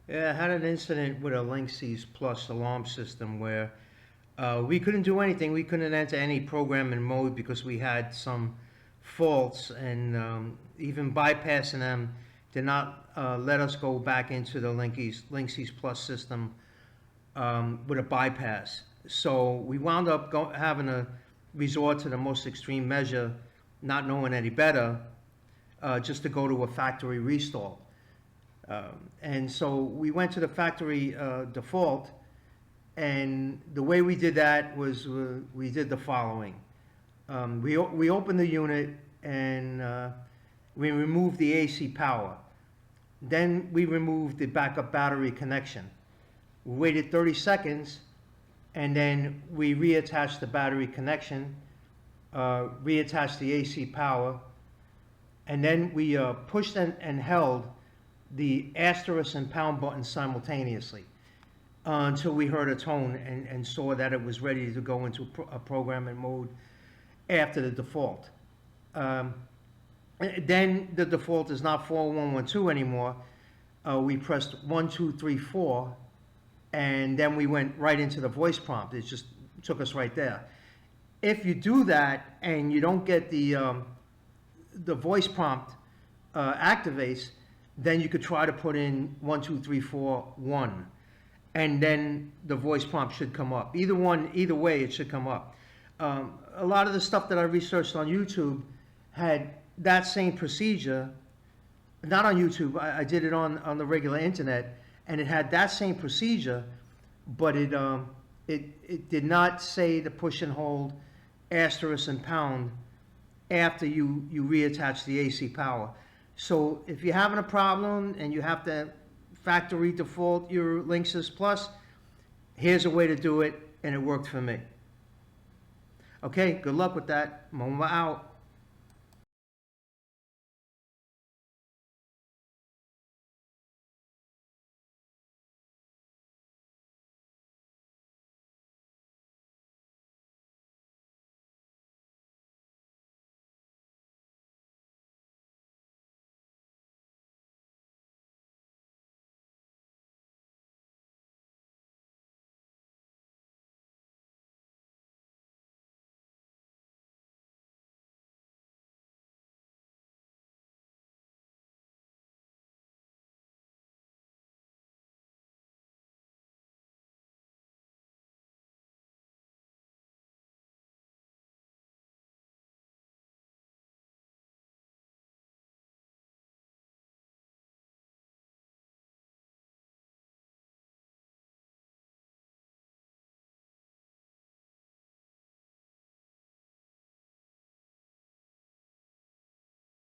Yeah, I had an incident with a Lynx Plus alarm system where we couldn't do anything. We couldn't enter any programming mode because we had some faults, and even bypassing them did not let us go back into the Lynx Plus system with a bypass. So we wound up having to resort to the most extreme measure, not knowing any better, just to go to a factory restart. And so we went to the factory default, and the way we did that was we did the following. We opened the unit, and we removed the AC power. Then we removed the backup battery connection. We waited 30 seconds, and then we reattached the battery connection, reattached the AC power, and then we pushed and held the asterisk and pound buttons simultaneously until we heard a tone and saw that it was ready to go into a programming mode after the default. Then the default is not 4112 anymore. We pressed 1234, and then we went right into the voice prompt. It just took us right there. If you do that and you don't get the voice prompt activates, then you could try to put in 12341, and then the voice prompt should come up. Either way, it should come up. A lot of the stuff that I researched on YouTube had that same procedure. Not on YouTube. I did it on the regular internet, and it had that same procedure, but it did not say to push and hold asterisk and pound after you reattach the AC power. So if you're having a problem and you have to factory default your Lynx Plus, here's a way to do it, and it worked for me. Okay, good luck with that. Moma out.